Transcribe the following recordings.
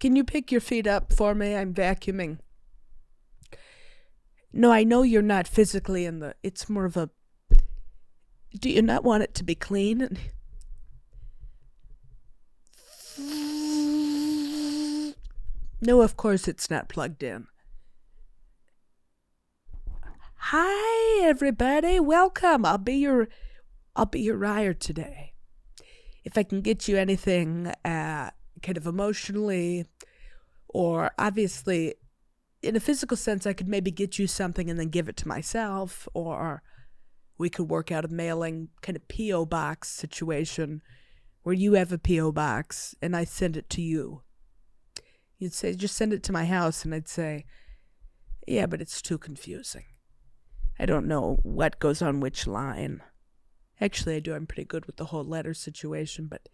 Can you pick your feet up for me? I'm vacuuming. No, I know you're not physically in the... It's more of a... Do you not want it to be clean? No, of course it's not plugged in. Hi, everybody. Welcome. I'll be your Reier today. If I can get you anything kind of emotionally or obviously in a physical sense, I could maybe get you something and then give it to myself, or we could work out a mailing kind of P.O. box situation where you have a P.O. box and I send it to you. You'd say, just send it to my house, and I'd say, yeah, but it's too confusing. I don't know what goes on which line. Actually, I do. I'm pretty good with the whole letter situation, but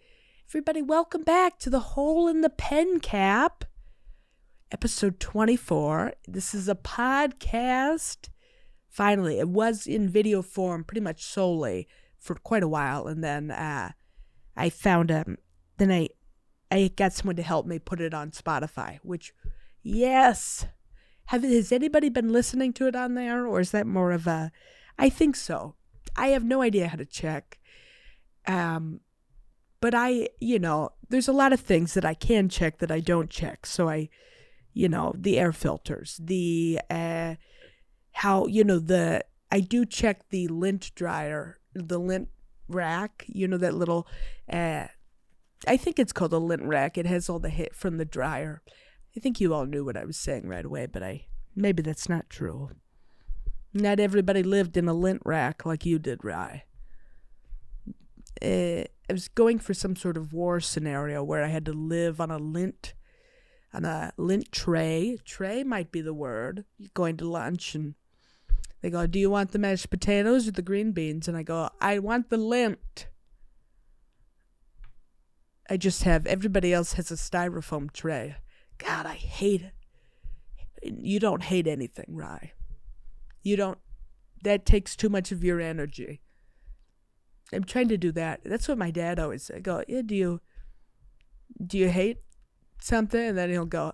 everybody, welcome back to the Hole in the Pen Cap, episode 24. This is a podcast. Finally, it was in video form pretty much solely for quite a while, and then I found I got someone to help me put it on Spotify, which, yes. Has anybody been listening to it on there, or is that more of a... I think so. I have no idea how to check. But there's a lot of things that I can check that I don't check. So the air filters, I do check the lint dryer, the lint rack, that little... I think it's called a lint rack. It has all the hit from the dryer. I think you all knew what I was saying right away, but maybe that's not true. Not everybody lived in a lint rack like you did, Rye. I was going for some sort of war scenario where I had to live on a lint tray. Tray might be the word. You're going to lunch and they go, do you want the mashed potatoes or the green beans? And I go, I want the lint. Everybody else has a styrofoam tray. God, I hate it. You don't hate anything, Rye. That takes too much of your energy. I'm trying to do that. That's what my dad always said. I go, yeah, do you hate something? And then he'll go,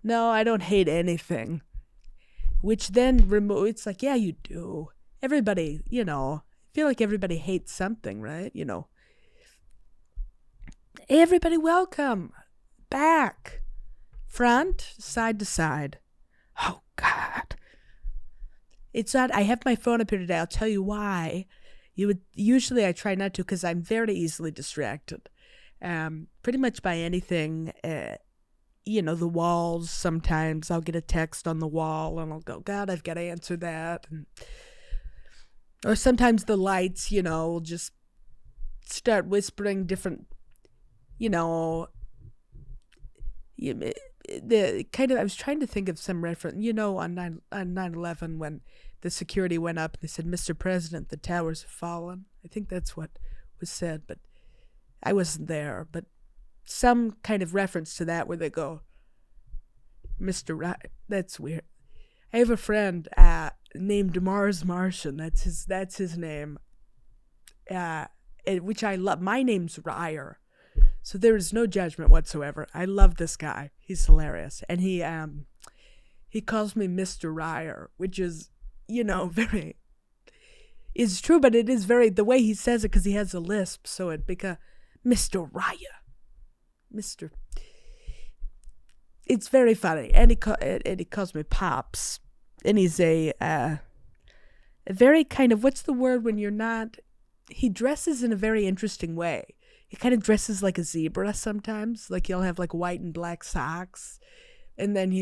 no, I don't hate anything. Which then it's like, yeah, you do. Everybody, I feel like everybody hates something, right? Hey, everybody, welcome back. Front, side to side. Oh, God. It's not, I have my phone up here today. I'll tell you why. Usually I try not to because I'm very easily distracted. Pretty much by anything, the walls. Sometimes I'll get a text on the wall and I'll go, God, I've got to answer that. Or sometimes the lights, will just start whispering different, I was trying to think of some reference, on 9/11 when the security went up and they said, Mr. President, the towers have fallen. I think that's what was said, but I wasn't there. But some kind of reference to that where they go, Mr. Right. That's weird. I have a friend named Mars Martian. That's his name, which I love. My name's Reier. So there is no judgment whatsoever. I love this guy. He's hilarious. And he calls me Mr. Reier, which is, very, is true, but it is very, the way he says it, because he has a lisp, so it becomes Mr. Reier. It's very funny. And he calls me Pops. And he's a very kind of, what's the word when you're not, he dresses in a very interesting way. He kind of dresses like a zebra sometimes. Like he'll have like white and black socks. And then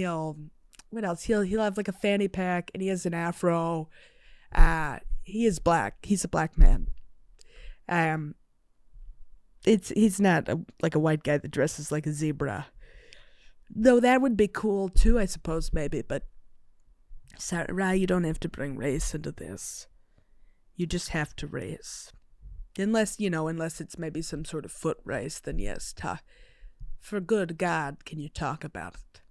what else? He'll have like a fanny pack and he has an afro. He is black. He's a black man. He's not like a white guy that dresses like a zebra. Though that would be cool too, I suppose, maybe. But sorry, Rye, you don't have to bring race into this. You just have to race. Unless it's maybe some sort of foot race, then yes, for good God, can you talk about it?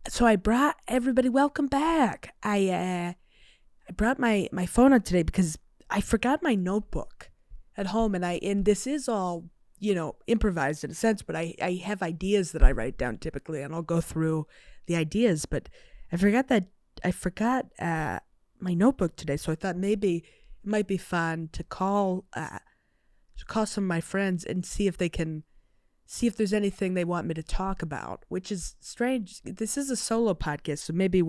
So I brought everybody, welcome back. I brought my phone on today because I forgot my notebook at home, and this is all improvised in a sense, but I have ideas that I write down typically, and I'll go through the ideas. But I forgot my notebook today, so I thought maybe it might be fun to call some of my friends and see if there's anything they want me to talk about, which is strange. This is a solo podcast, so maybe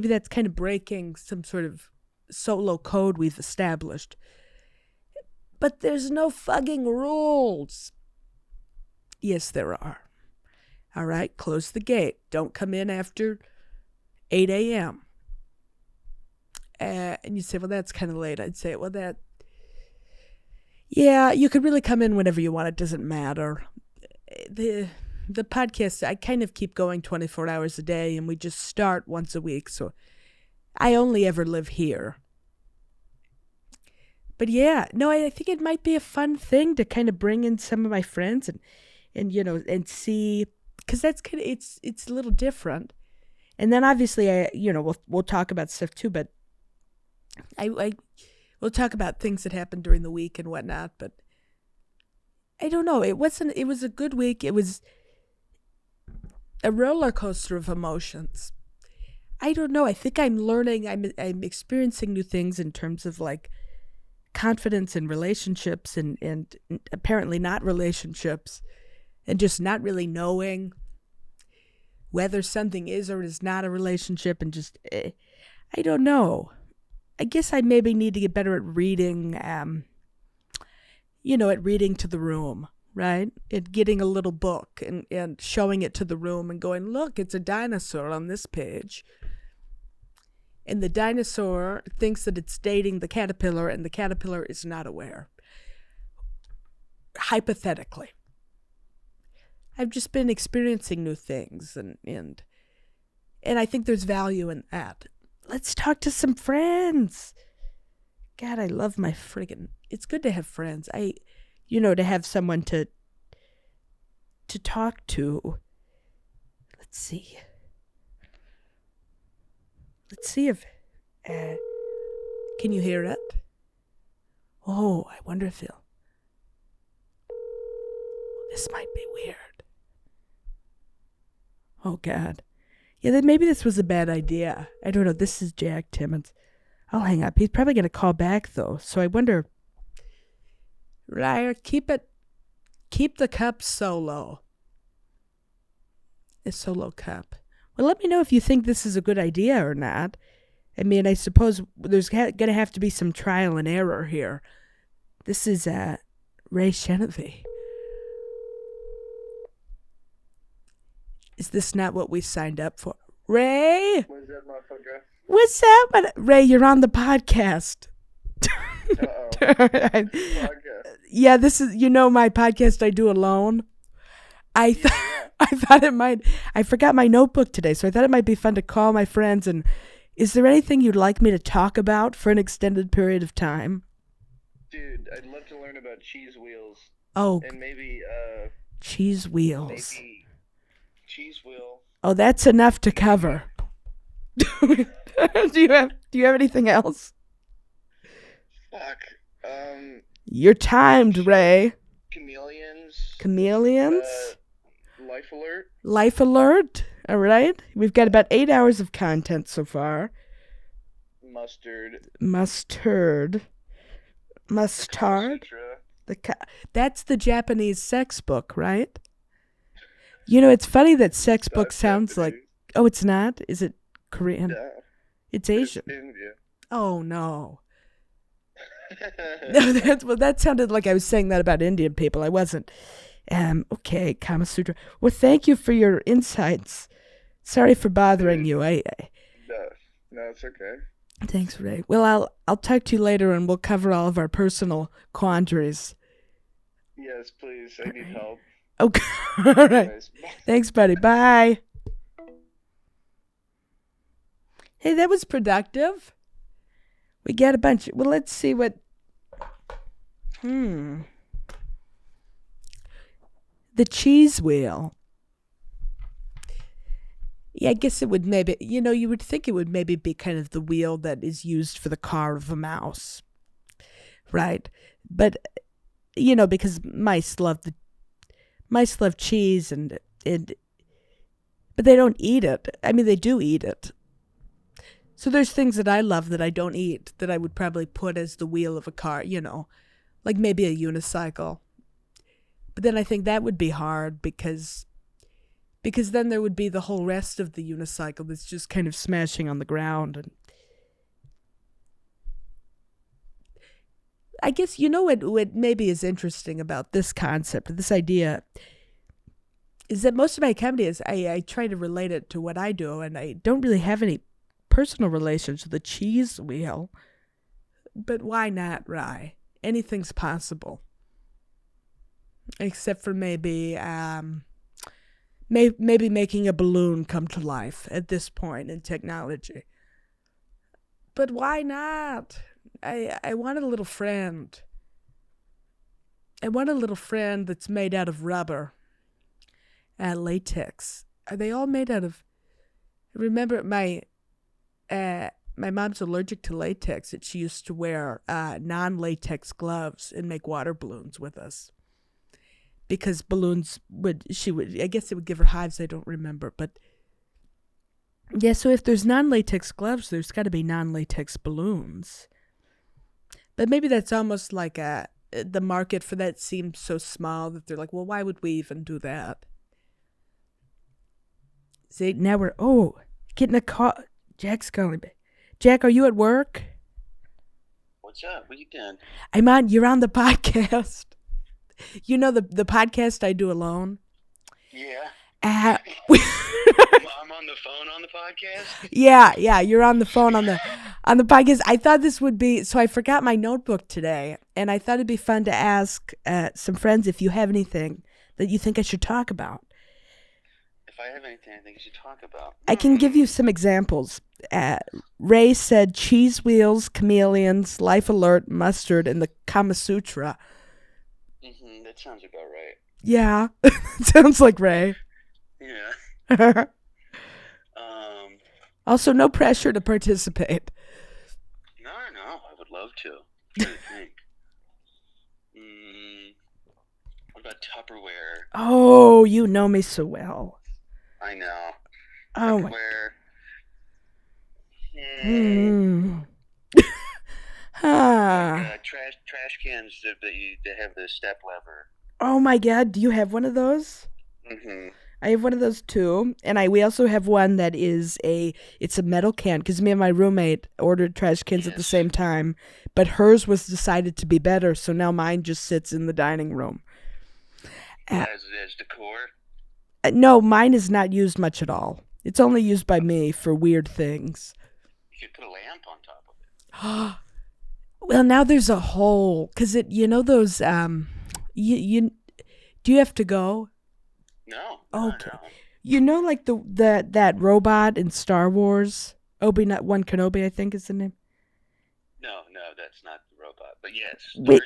that's kind of breaking some sort of solo code we've established. But there's no fucking rules. Yes, there are. All right, close the gate. Don't come in after 8 a.m. And you say, well, that's kind of late. I'd say, well, yeah, you could really come in whenever you want. It doesn't matter. The podcast, I kind of keep going 24 hours a day, and we just start once a week. So I only ever live here. But yeah, no, I think it might be a fun thing to kind of bring in some of my friends and see, because that's kind of, it's a little different. And then obviously we'll talk about stuff too, but we'll talk about things that happened during the week and whatnot. But I don't know, it was a good week. It was a roller coaster of emotions. I don't know. I think I'm learning. I'm experiencing new things in terms of like confidence in relationships and apparently not relationships, and just not really knowing whether something is or is not a relationship, and just I don't know. I guess I maybe need to get better at reading, at reading to the room, right? At getting a little book and showing it to the room and going, look, it's a dinosaur on this page. And the dinosaur thinks that it's dating the caterpillar, and the caterpillar is not aware. Hypothetically. I've just been experiencing new things, and I think there's value in that. Let's talk to some friends. God, I love my friggin'. It's good to have friends. To have someone to talk to. Let's see if, can you hear it? Oh, I wonder if this might be weird. Oh, God. Yeah, then maybe this was a bad idea. I don't know. This is Jack Timmons. I'll hang up. He's probably going to call back, though. So I wonder, Reier, keep the cup solo. A solo cup. Well, let me know if you think this is a good idea or not. I mean, I suppose there's going to have to be some trial and error here. This is Ray Chenevy. Is this not what we signed up for? Ray? What's up, motherfucker? What's up? Ray, you're on the podcast. Uh-oh. Podcast. Yeah, this is, my podcast I do alone. I thought it might, I forgot my notebook today, so I thought it might be fun to call my friends. And is there anything you'd like me to talk about for an extended period of time? Dude, I'd love to learn about cheese wheels. Oh. And maybe, cheese wheels. Maybe cheese wheel. Oh, that's enough to cover. Do you have anything else? Fuck. You're timed, Ray. Chameleons. Life alert. Life alert. All right. We've got about 8 hours of content so far. Mustard. That's the Japanese sex book, right? It's funny that sex book sounds like... Oh, it's not? Is it Korean? No. It's Asian. It's India. Oh, no. No, that sounded like I was saying that about Indian people. I wasn't. Okay, Kama Sutra. Well, thank you for your insights. Sorry for bothering you. No, it's okay. Thanks, Ray. Well, I'll talk to you later, and we'll cover all of our personal quandaries. Yes, please. I need help. Okay. All right. Anyways. Thanks, buddy. Bye. Hey, that was productive. We got a bunch. Well, let's see what... The cheese wheel. Yeah, I guess it would maybe... you would think it would maybe be kind of the wheel that is used for the car of a mouse. Right? But because mice love cheese but they don't eat it. I mean, they do eat it. So there's things that I love that I don't eat that I would probably put as the wheel of a car, like maybe a unicycle. But then I think that would be hard because then there would be the whole rest of the unicycle that's just kind of smashing on the ground. And I guess what maybe is interesting about this concept, this idea, is that most of my comedy is I try to relate it to what I do, and I don't really have any personal relations to the cheese wheel. But why not, Rye? Anything's possible. Except for maybe making a balloon come to life at this point in technology. But why not? I want a little friend. I want a little friend that's made out of rubber. Latex. Are they all made out of... Remember, my mom's allergic to latex, and she used to wear non-latex gloves and make water balloons with us. Because balloons I guess it would give her hives, I don't remember. But, yeah, so if there's non-latex gloves, there's got to be non-latex balloons. But maybe that's almost like the market for that seems so small that they're like, well, why would we even do that? See, now we're, getting a call. Jack's calling me. Jack, are you at work? What's up? What you doing? You're on the podcast. You know the podcast I do alone? Yeah. I'm on the phone on the podcast? Yeah, you're on the phone on the podcast. I thought this would be, so I forgot my notebook today, and I thought it'd be fun to ask some friends if you have anything that you think I should talk about. If I have anything I think you should talk about. I can give you some examples. Ray said cheese wheels, chameleons, life alert, mustard, and the Kama Sutra. That sounds about right. Yeah, sounds like Ray. Yeah. Also, no pressure to participate. No, I would love to. I'm trying to think. What about Tupperware? Oh, you know me so well. I know. Oh, Tupperware. Trash cans that have the step lever. Oh my God, do you have one of those? I have one of those too, and we also have one that it's a metal can, because me and my roommate ordered trash cans at the same time, but hers was decided to be better, so now mine just sits in the dining room. As decor? No, mine is not used much at all. It's only used by me for weird things. You could put a lamp on top of it. Well, now there's a hole, because those, do you have to go? No. Okay. No. Like that robot in Star Wars? Obi-Wan Kenobi, I think is the name. No, that's not the robot. But yes, Wait,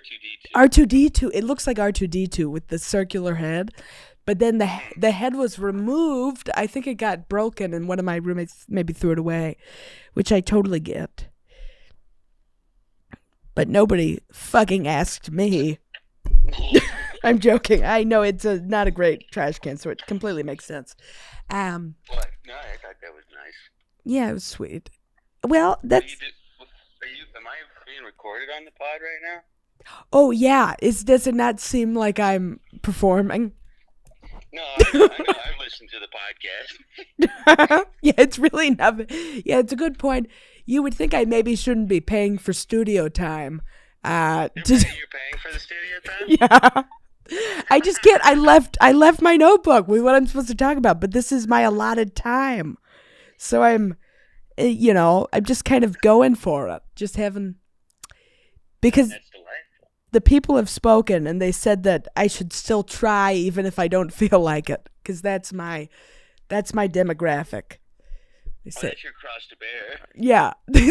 R2-D2. R2-D2. It looks like R2-D2 with the circular head. But then the head was removed. I think it got broken, and one of my roommates maybe threw it away, which I totally get. But nobody fucking asked me. I'm joking. I know it's not a great trash can, so it completely makes sense. What? No, I thought that was nice. Yeah, it was sweet. Well, that's... Am I being recorded on the pod right now? Oh, yeah. Does it not seem like I'm performing? No, I know. I've listened to the podcast. Yeah, it's really not... Yeah, it's a good point. You would think I maybe shouldn't be paying for studio time. You're paying for the studio time? Yeah. I just can't. I left my notebook with what I'm supposed to talk about, but this is my allotted time. So I'm just kind of going for it. Just having... Because That's delightful. The people have spoken, and they said that I should still try even if I don't feel like it, because that's my demographic. That's your cross to bear. Yeah, they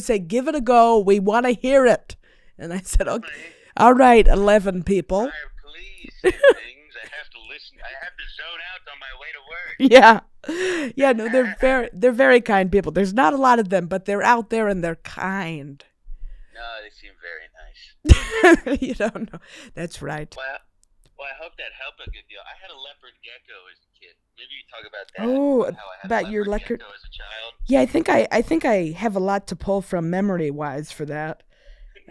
say give it a go. We want to hear it, and I said okay. All right, 11 people. Please say things. I have to listen. I have to zone out on my way to work. Yeah. No, they're very kind people. There's not a lot of them, but they're out there and they're kind. No, they seem very nice. nice. You don't know. That's right. Well, I hope that helped a good deal. I had a leopard gecko as a kid. Maybe you talk about that. Oh, how I had about a your leopard leopard. gecko as a child. Yeah, I think I have a lot to pull from memory wise for that.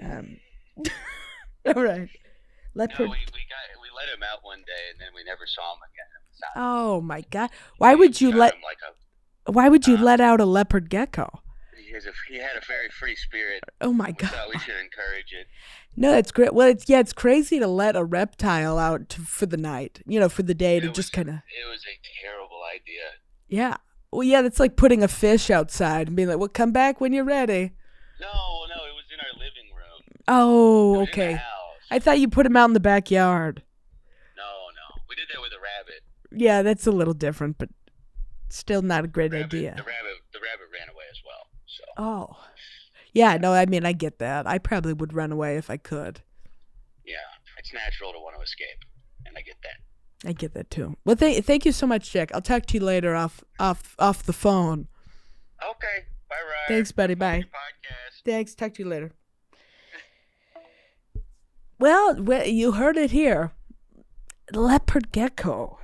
All right, leopard. No, we let him out one day, and then we never saw him again. Oh my God! Why would you let? Why would you let out a leopard gecko? He had a very free spirit. Oh my God! We thought we should encourage it. No, that's great. Well, it's crazy to let a reptile out for the night. For the day just kind of. It was a terrible idea. Yeah. Well, yeah, that's like putting a fish outside and being like, "Well, come back when you're ready." No, it was in our living room. Oh, okay. In the house. I thought you put him out in the backyard. No, we did that with a rabbit. Yeah, that's a little different, but still not a great idea. The rabbit ran away as well. So. Oh. Yeah, no, I mean, I get that. I probably would run away if I could. Yeah, it's natural to want to escape, and I get that. I get that too. Well, thank you so much, Jack. I'll talk to you later off the phone. Okay, bye, Reier. Thanks, buddy. Bye. Podcast. Thanks. Talk to you later. Well, you heard it here. Leopard gecko.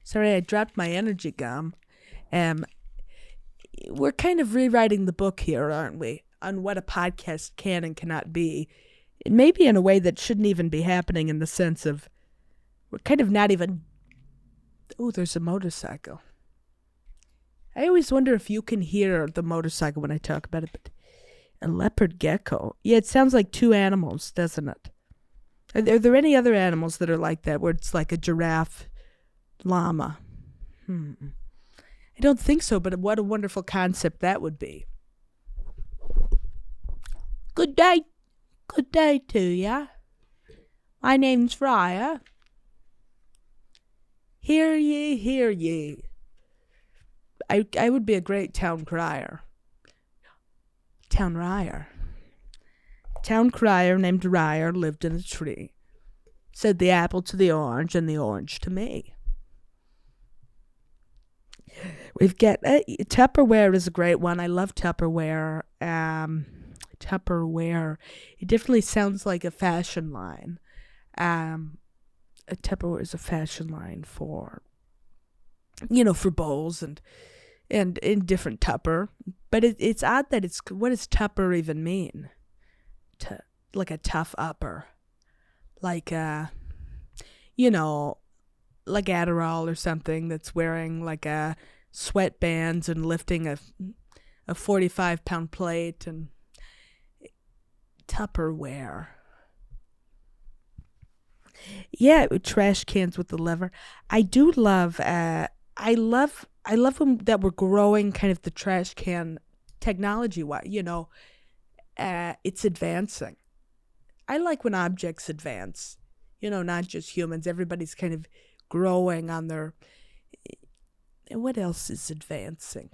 Sorry, I dropped my energy gum. We're kind of rewriting the book here, aren't we? On what a podcast can and cannot be. Maybe in a way that shouldn't even be happening, in the sense of we're kind of not even... Oh, there's a motorcycle. I always wonder if you can hear the motorcycle when I talk about it. But a leopard gecko. Yeah, it sounds like two animals, doesn't it? Are there any other animals that are like that, where it's like a giraffe, llama? I don't think so, but what a wonderful concept that would be. Good day to ya. My name's Reier. Hear ye, hear ye. I would be a great town crier. Town Reier. Town crier named Reier lived in a tree. Said the apple to the orange and the orange to me. We've got Tupperware is a great one. I love Tupperware. Tupperware. It definitely sounds like a fashion line. Tupperware is a fashion line for, for bowls and in different Tupper. But it's odd that what does Tupper even mean? Like a tough upper. Like, like Adderall or something that's wearing like a sweatbands and lifting a 45-pound plate and Tupperware. Yeah, trash cans with the lever. I do love. I love them that we're growing kind of the trash can technology. It's advancing. I like when objects advance. Not just humans. Everybody's kind of growing on their. What else is advancing?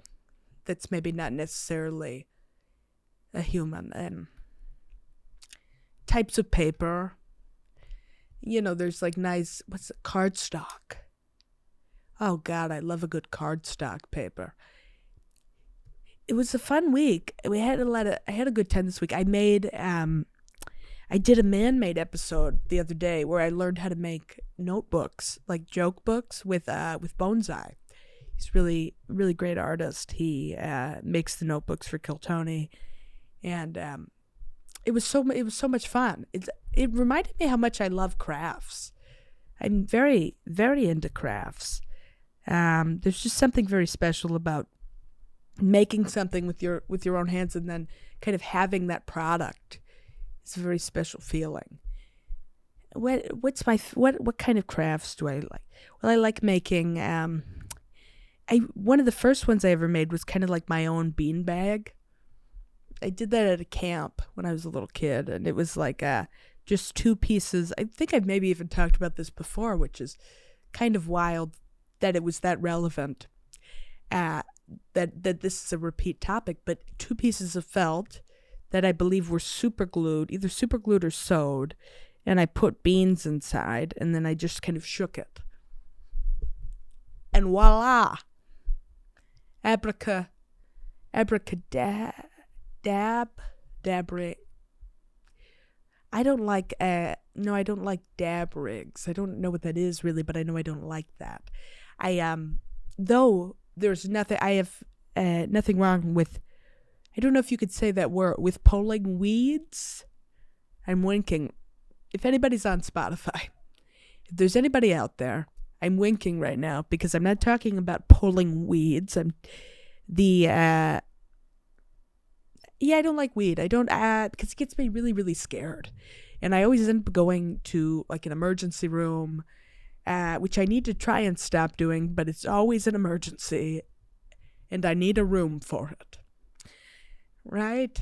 That's maybe not necessarily a human. Types of paper. There's like nice, cardstock. Oh God, I love a good cardstock paper. It was a fun week. I had a good time this week. I did a man-made episode the other day where I learned how to make notebooks, like joke books with Bonsai. He's really, really great artist. He makes the notebooks for Kill Tony, and it was so much fun. It reminded me how much I love crafts. I'm very, very into crafts. There's just something very special about making something with your own hands and then kind of having that product. It's a very special feeling. What kind of crafts do I like? Well, I like making. One of the first ones I ever made was kind of like my own bean bag. I did that at a camp when I was a little kid, and it was like just two pieces. I think I've maybe even talked about this before, which is kind of wild that it was that relevant. That this is a repeat topic, but two pieces of felt that I believe were either super glued or sewed, and I put beans inside, and then I just kind of shook it. And voila! Abracadab. Dab rig. I don't like, no, I don't like dab rigs. I don't know what that is really, but I know I don't like that. Though there's nothing, I have nothing wrong with, I don't know if you could say that word, with pulling weeds. I'm winking. If anybody's on Spotify, if there's anybody out there, I'm winking right now because I'm not talking about pulling weeds. I don't like weed. I don't, because it gets me really, really scared. And I always end up going to like an emergency room, which I need to try and stop doing, but it's always an emergency. And I need a room for it. Right?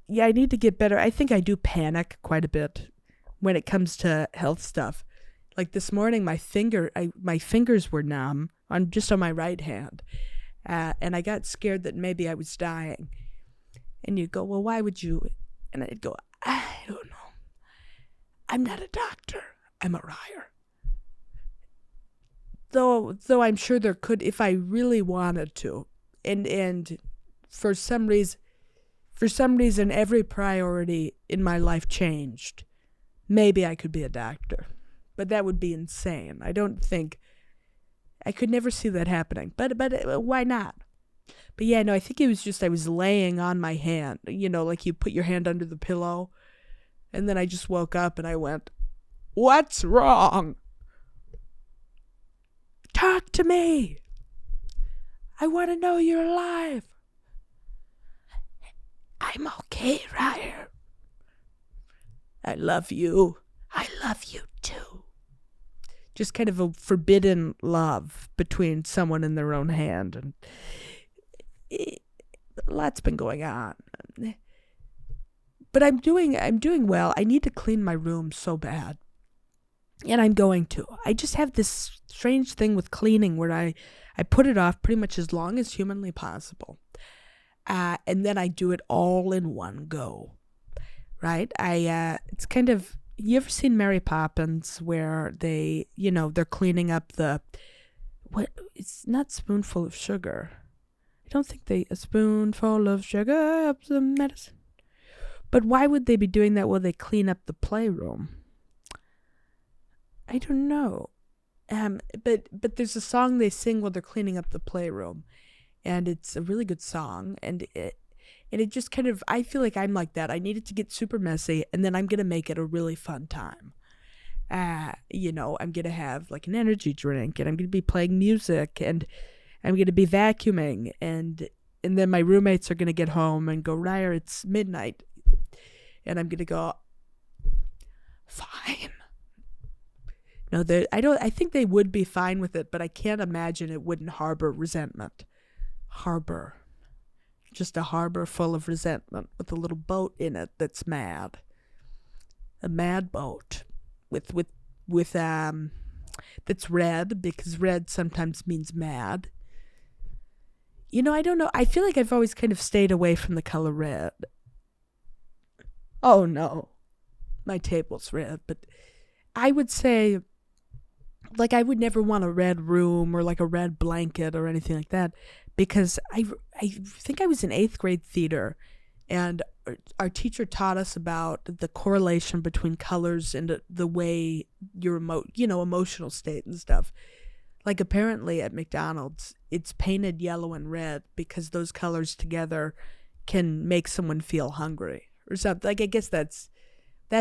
Yeah, I need to get better. I think I do panic quite a bit when it comes to health stuff. Like this morning, my fingers were numb on my right hand. And I got scared that maybe I was dying. And you'd go, well, why would you? And I'd go, I don't know. I'm not a doctor. I'm a Reier. Though I'm sure there could, if I really wanted to. And for some reason, every priority in my life changed. Maybe I could be a doctor. But that would be insane. I could never see that happening. But why not? But yeah, no, I think it was just I was laying on my hand, like you put your hand under the pillow. And then I just woke up and I went, what's wrong? Talk to me. I want to know you're alive. I'm okay, Reier. I love you. I love you too. Just kind of a forbidden love between someone in their own hand. And a lot's been going on. But I'm doing well. I need to clean my room so bad. And I'm going to. I just have this strange thing with cleaning where I put it off pretty much as long as humanly possible. And then I do it all in one go. Right? It's kind of, you ever seen Mary Poppins where they're cleaning up it's not spoonful of sugar. I don't think a spoonful of sugar up the medicine. But why would they be doing that while they clean up the playroom? I don't know. But there's a song they sing while they're cleaning up the playroom. And it's a really good song. And it just kind of, I feel like I'm like that. I need it to get super messy, and then I'm going to make it a really fun time. I'm going to have like an energy drink, and I'm going to be playing music, and I'm going to be vacuuming, and then my roommates are going to get home and go, Reier, it's midnight. And I'm going to go, fine. No, I think they would be fine with it, but I can't imagine it wouldn't harbor resentment. Just a harbor full of resentment with a little boat in it that's mad. A mad boat with that's red, because red sometimes means mad. I don't know. I feel like I've always kind of stayed away from the color red. Oh no, my table's red, but I would say, like, I would never want a red room or like a red blanket or anything like that, because I think I was in 8th grade theater, and our teacher taught us about the correlation between colors and the way your emotional state and stuff. Like, apparently at McDonald's, it's painted yellow and red because those colors together can make someone feel hungry or something. Like, I guess that's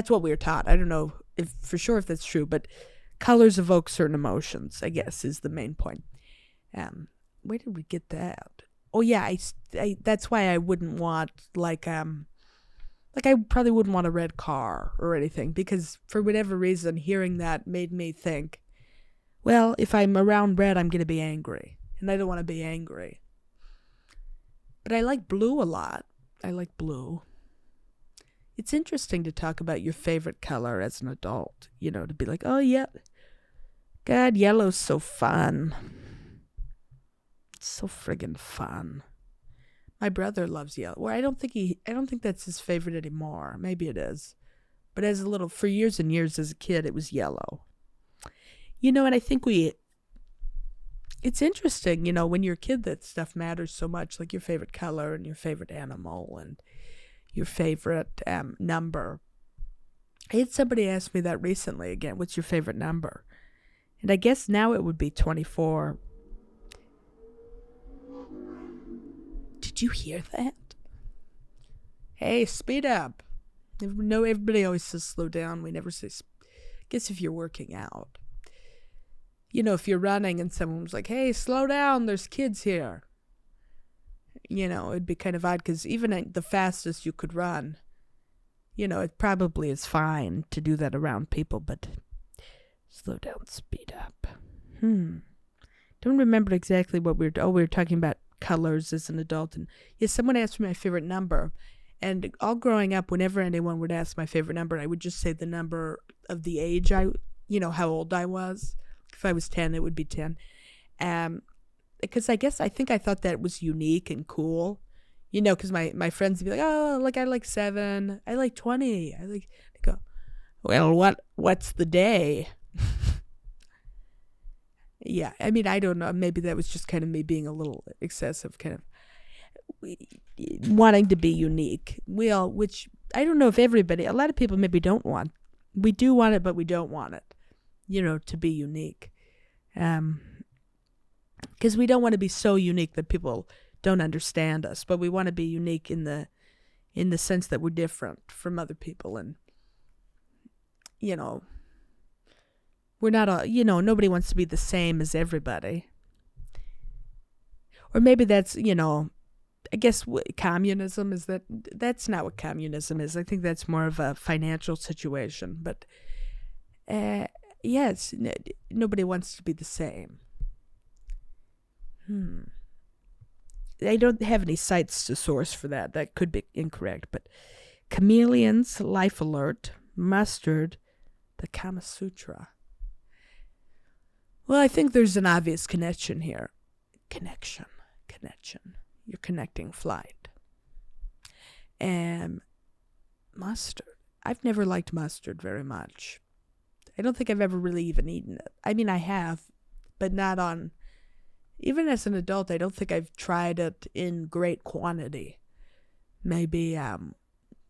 what we were taught. I don't know if that's true, but colors evoke certain emotions, I guess, is the main point. Where did we get that? Oh yeah, I that's why I wouldn't want like I probably wouldn't want a red car or anything, because for whatever reason hearing that made me think, well, if I'm around red, I'm going to be angry, and I don't want to be angry. But I like blue a lot. I like blue. It's interesting to talk about your favorite color as an adult, to be like, oh yeah, God, yellow's so fun. It's so friggin' fun. My brother loves yellow. Well, I don't think that's his favorite anymore. Maybe it is. But for years and years as a kid, it was yellow. And I think it's interesting, when you're a kid, that stuff matters so much, like your favorite color and your favorite animal and your favorite number. I had somebody ask me that recently again, what's your favorite number? And I guess now it would be 24. Did you hear that? Hey, speed up. No, everybody always says slow down. We never say, I guess if you're working out. You know, if you're running and someone's like, hey, slow down, there's kids here. You know, it'd be kind of odd because even at the fastest you could run, you know, it probably is fine to do that around people, but slow down, speed up. Don't remember exactly what we were talking about colors as an adult. And yes, someone asked me my favorite number. And all growing up, whenever anyone would ask my favorite number, I would just say the number of the age how old I was. If I was 10, it would be 10. Because I think I thought that was unique and cool. You know, because my friends would be like, oh, like I like 7. I like 20. I go, well, what's the day? Yeah, I mean, I don't know. Maybe that was just kind of me being a little excessive, kind of wanting to be unique. Which I don't know if everybody, a lot of people maybe don't want. We do want it, but we don't want it, you know, to be unique. Because we don't want to be so unique that people don't understand us, but we want to be unique in the sense that we're different from other people. And, you know, we're not nobody wants to be the same as everybody. Or maybe that's, you know, I guess communism is that's not what communism is. I think that's more of a financial situation. But, yes, nobody wants to be the same. I don't have any sites to source for that. That could be incorrect. But chameleons, life alert, mustard, the Kama Sutra. Well, I think there's an obvious connection here. Connection. You're connecting flight. And mustard. I've never liked mustard very much. I don't think I've ever really even eaten it. I mean, I have, but not on... Even as an adult, I don't think I've tried it in great quantity. Maybe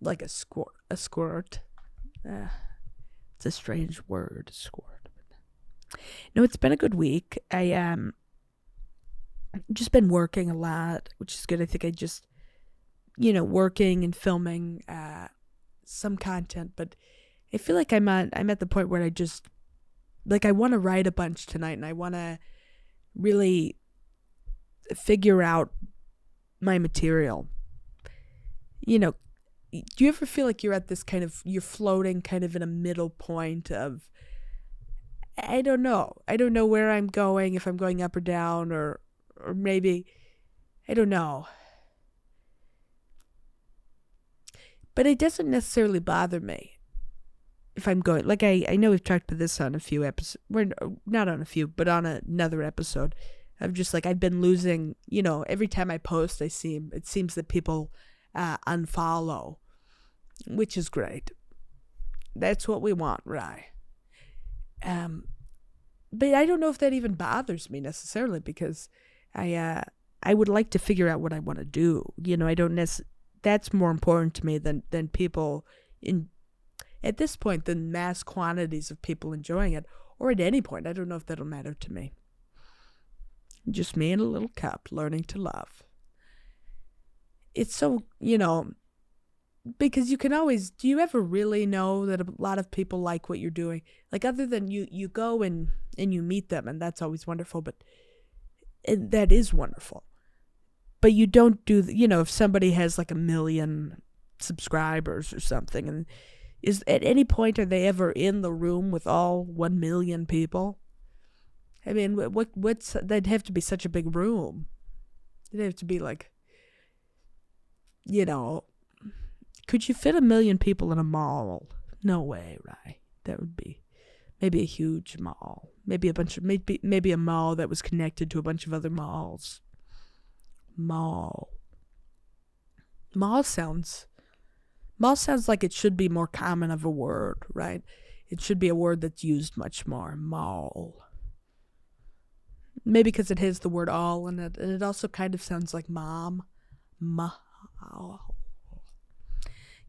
like a squirt. It's a strange word, squirt. No, it's been a good week. I just been working a lot, which is good. I think I just, working and filming some content, but I feel like I'm at the point where I just, like, I want to write a bunch tonight, and I want to really figure out my material. Do you ever feel like you're at this kind of, you're floating kind of in a middle point of, I don't know where I'm going, if I'm going up or down, or maybe, I don't know. But it doesn't necessarily bother me if I'm going, like, I know we've talked about this on a few episodes, not on a few, but on another episode. I'm just like, I've been losing, every time I post, it seems that people unfollow, which is great. That's what we want, right? But I don't know if that even bothers me necessarily, because I would like to figure out what I want to do. I don't that's more important to me than people at this point, than mass quantities of people enjoying it, or at any point. I don't know if that'll matter to me. Just me in a little cup, learning to love. It's so, because you can always, do you ever really know that a lot of people like what you're doing? Like, other than you go and you meet them, and that's always wonderful, that is wonderful. But you don't do, if somebody has like 1 million subscribers or something, and is at any point, are they ever in the room with all 1 million people? I mean, that'd have to be such a big room. It'd have to be like, could you fit 1 million people in a mall? No way, right? That would be maybe a huge mall. Maybe maybe a mall that was connected to a bunch of other malls. Mall sounds like it should be more common of a word, right? It should be a word that's used much more. Mall. Maybe because it has the word all in it, and it also kind of sounds like mom. Mall.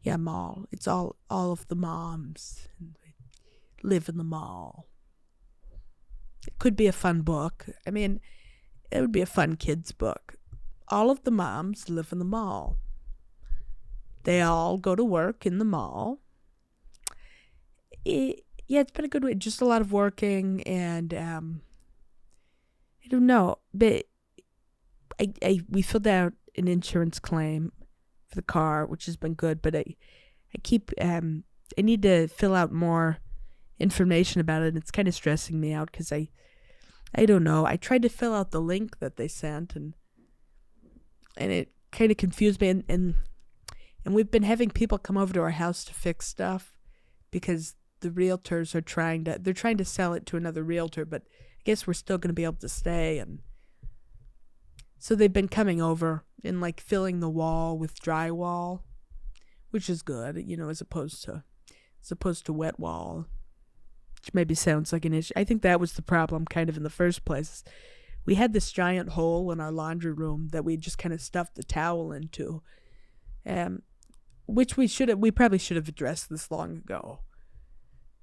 Yeah, mall. It's all of the moms live in the mall. It could be a fun book. I mean, it would be a fun kids book. All of the moms live in the mall. They all go to work in the mall. It's been a good week. Just a lot of working, and I don't know, but we filled out an insurance claim for the car, which has been good. But I need to fill out more information about it. And it's kind of stressing me out because I don't know. I tried to fill out the link that they sent, and it kind of confused me. And we've been having people come over to our house to fix stuff because the realtors are trying to sell it to another realtor, but I guess we're still going to be able to stay. And so they've been coming over and like filling the wall with drywall, which is good, as opposed to wet wall, which maybe sounds like an issue. I think that was the problem kind of in the first place. We had this giant hole in our laundry room that we just kind of stuffed the towel into, which we probably should have addressed this long ago.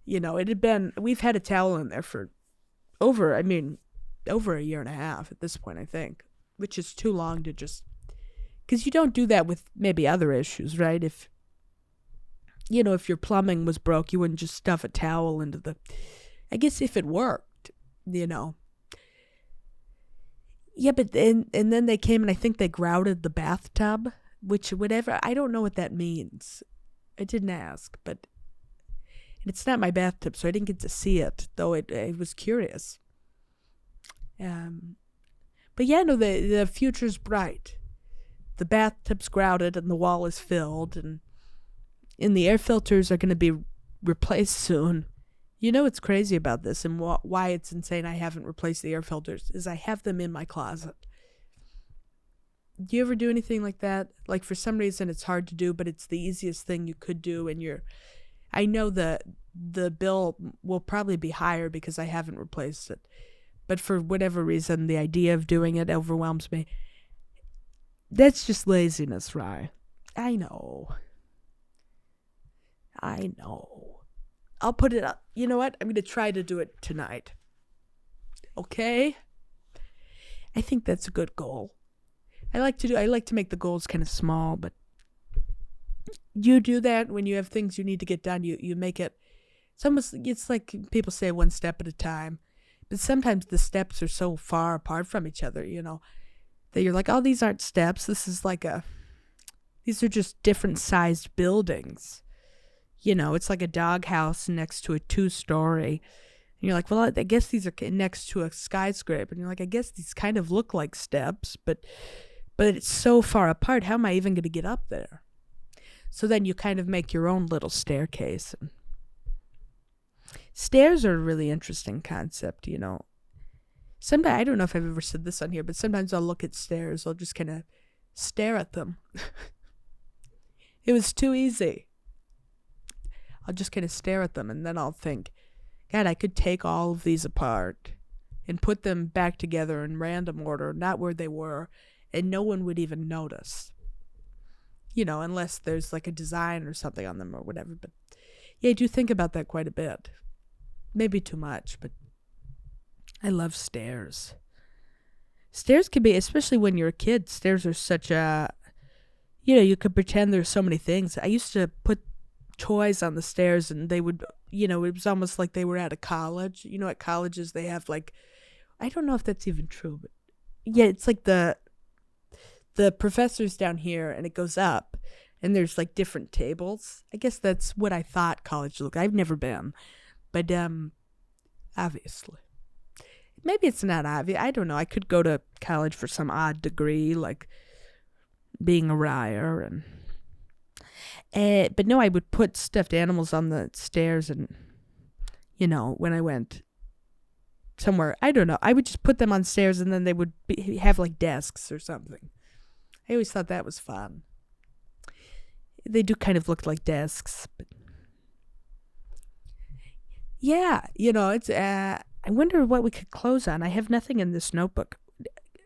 We've had a towel in there for over a year and a half at this point, I think, which is too long to just, because you don't do that with maybe other issues, right? If your plumbing was broke, you wouldn't just stuff a towel into I guess if it worked, Yeah, but then they came and I think they grouted the bathtub, which whatever, I don't know what that means. I didn't ask, but and it's not my bathtub, so I didn't get to see it, though I was curious. But yeah, no, the future's bright. The bathtub's grouted and the wall is filled, and the air filters are going to be replaced soon. What's crazy about this and why it's insane I haven't replaced the air filters is I have them in my closet. Do you ever do anything like that? Like, for some reason it's hard to do, but it's the easiest thing you could do, and I know the bill will probably be higher because I haven't replaced it. But for whatever reason, the idea of doing it overwhelms me. That's just laziness, Rye. I know. I'll put it up. You know what? I'm going to try to do it tonight. Okay? I think that's a good goal. I like to make the goals kind of small, but you do that when you have things you need to get done. You make it, it's like people say one step at a time, but sometimes the steps are so far apart from each other, that you're like, oh, these aren't steps. These are just different sized buildings. It's like a doghouse next to a 2-story. And you're like, well, I guess these are next to a skyscraper. And you're like, I guess these kind of look like steps, but it's so far apart. How am I even going to get up there? So then you kind of make your own little staircase. Stairs are a really interesting concept, Sometimes, I don't know if I've ever said this on here, but sometimes I'll look at stairs. I'll just kind of stare at them. It was too easy. I'll just kind of stare at them, and then I'll think, God, I could take all of these apart and put them back together in random order, not where they were, and no one would even notice. Unless there's like a design or something on them or whatever. But yeah, I do think about that quite a bit. Maybe too much, but I love stairs. Stairs can be, especially when you're a kid, stairs are such a, you could pretend there's so many things. I used to put toys on the stairs and they would, it was almost like they were at a college. At colleges they have like, I don't know if that's even true, but yeah, it's like the professor's down here and it goes up and there's like different tables. I guess that's what I thought college looked like. I've never been, but obviously. Maybe it's not obvious. I don't know. I could go to college for some odd degree, like being a Reier, but no, I would put stuffed animals on the stairs, and when I went somewhere, I don't know, I would just put them on stairs, and then they would have like desks or something. I always thought that was fun. They do kind of look like desks, but yeah, it's I wonder what we could close on. I have nothing in this notebook.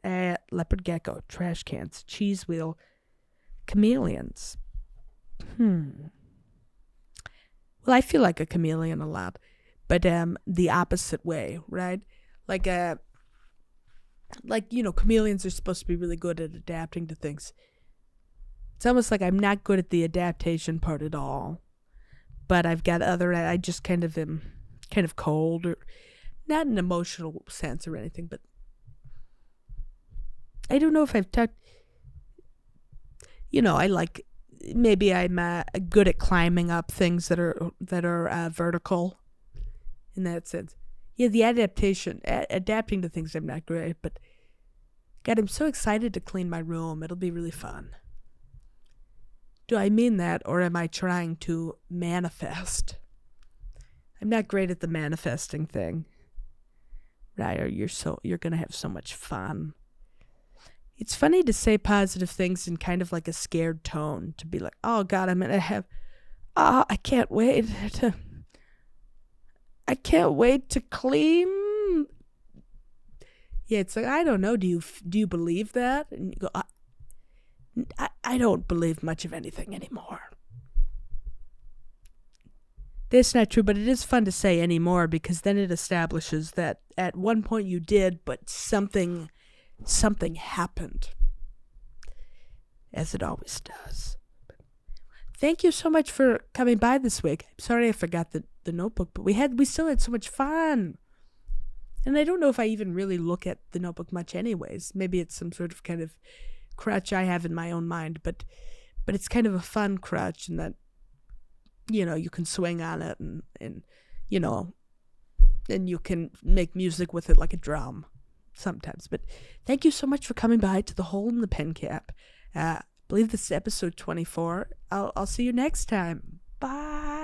Leopard gecko, trash cans, cheese wheel, chameleons. Well, I feel like a chameleon a lot, but the opposite way, right? Like chameleons are supposed to be really good at adapting to things. It's almost like I'm not good at the adaptation part at all, but I just kind of am kind of cold, or not in an emotional sense or anything, but I don't know if I've talked, maybe I'm good at climbing up things that are vertical in that sense. Yeah, the adapting to things I'm not great at, but God, I'm so excited to clean my room. It'll be really fun. Do I mean that, or am I trying to manifest? I'm not great at the manifesting thing. Reier, you're gonna have so much fun. It's funny to say positive things in kind of like a scared tone, to be like, oh God, I'm gonna have, I can't wait to clean. Yeah, it's like, I don't know, do you believe that? And you go, I don't believe much of anything anymore. That's not true, but it is fun to say anymore, because then it establishes that at one point you did, but something happened, as it always does. Thank you so much for coming by this week. I'm sorry I forgot the notebook, but we still had so much fun. And I don't know if I even really look at the notebook much anyways. Maybe it's some sort of kind of crutch I have in my own mind, but it's kind of a fun crutch in that, you can swing on it and you can make music with it like a drum sometimes. But thank you so much for coming by to the Hole in the Pen Cap. I believe this is episode 24. I'll see you next time. Bye.